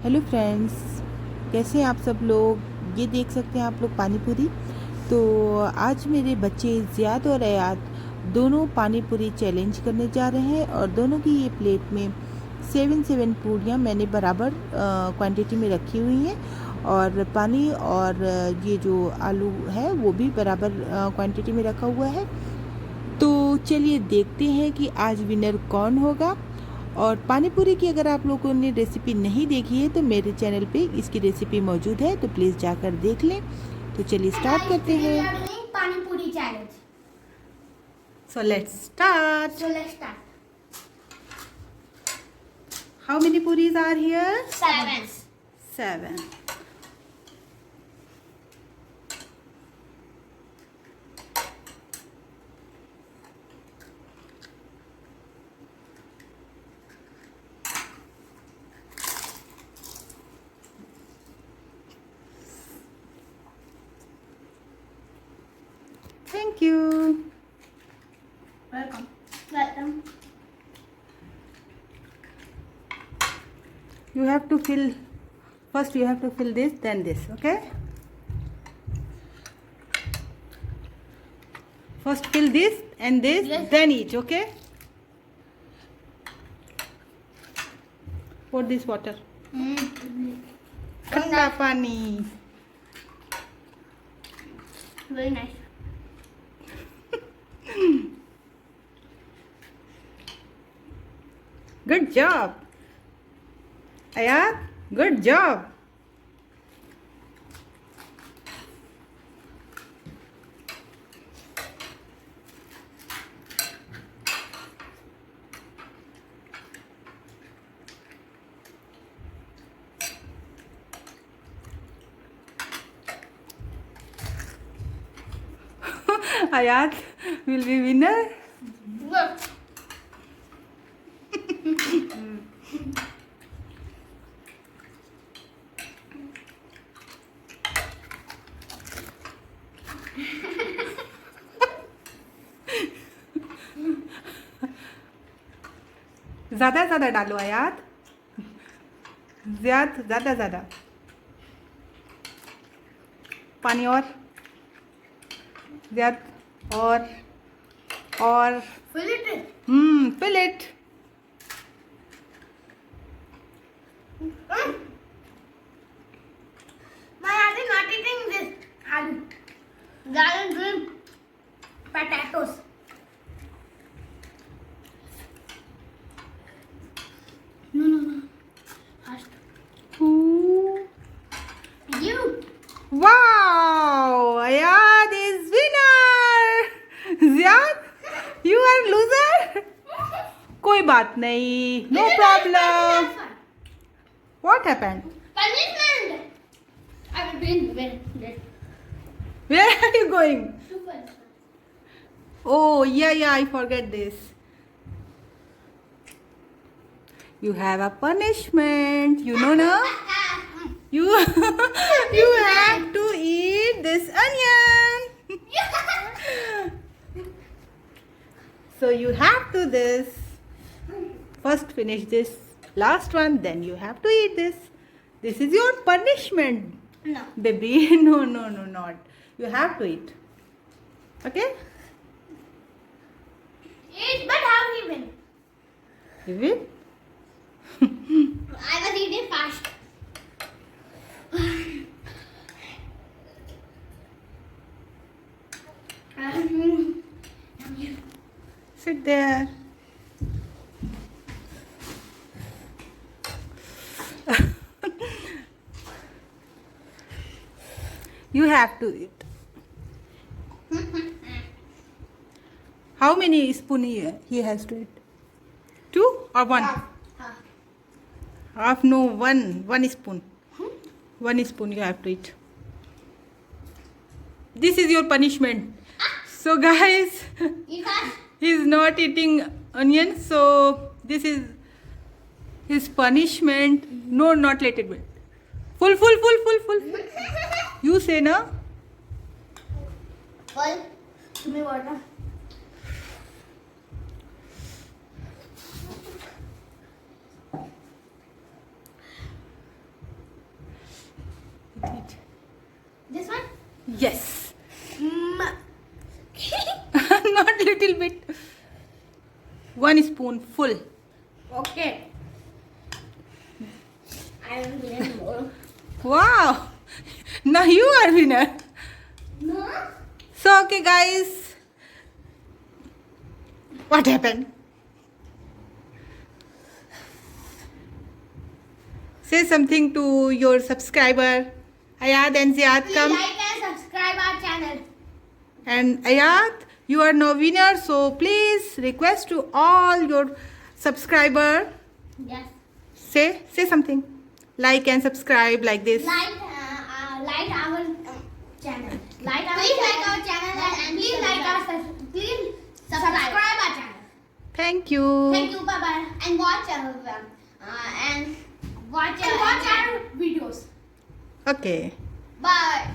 Hello friends, कैसे हैं आप सब लोग। ये देख सकते हैं आप लोग पानी पूरी। तो आज मेरे बच्चे ज़ियाद और अयाद दोनों पानी पूरी चैलेंज करने जा रहे हैं और दोनों की ये प्लेट में 7 पूरियाँ मैंने बराबर क्वांटिटी में रखी हुई हैं और पानी और ये जो आलू है वो भी बराबर क्वांटिटी में रखा हुआ है। तो चलिए देखते हैं कि आज विनर कौन होगा। और पानी पूरी की अगर आप लोगों ने रेसिपी नहीं देखी है तो मेरे चैनल पे इसकी रेसिपी मौजूद है, तो प्लीज़ जाकर देख लें। तो चलिए स्टार्ट करते हैं। Pani puri challenge. So let's start. How many puris are here? 7. 7. Thank you. Welcome. You have to fill, first you have to fill this, then this, okay? First fill this and this, Yes. then each, okay? Pour this water. Thanda pani. Very nice. Good job. Ayat, good job. Ayat will be winner. Look. ज़्यादा ज़्यादा डालो आयात, ज़्यादा ज़्यादा पानी और ज़्यादा और Fill it. fill it. My dad is not eating this. Aloo. Dad is doing potatoes. No. First. Ooh. You. Wow, Ayad is winner. Ziad, you are loser. कोई बात नहीं, no problem. What happened? Punishment. I will win. Where are you going? Super. Oh, yeah, I forget this. You have a punishment. You know now? You you have to eat this onion. So you have to this. First finish this last one, then you have to eat this. This is your punishment, No. baby. No, not. You have to eat. Okay? Eat, but how he win? You will? I was eating fast. Sit there. You have to eat. How many spoon he has to eat? 2 or 1? Half, no, 1 spoon. 1 spoon you have to eat. This is your punishment. So guys, Eat fast. he is not eating onion, so this is his punishment. No, not let it be. Full. You say na? Well, give me water. Yes. Mm. Not little bit. 1 spoon full. Okay. I will get more. Wow. Now you are winner. No. So okay guys. What happened? Say something to your subscriber. Ayad and Ziad Please come. like and subscribe our channel. And Ayad, you are now winner. So please request to all your subscriber. Yes. Say something. Like and subscribe like this. Like our channel. Please like our channel and please like our please subscribe our channel. Thank you. Thank you. Bye bye. And watch our videos. Okay. Bye.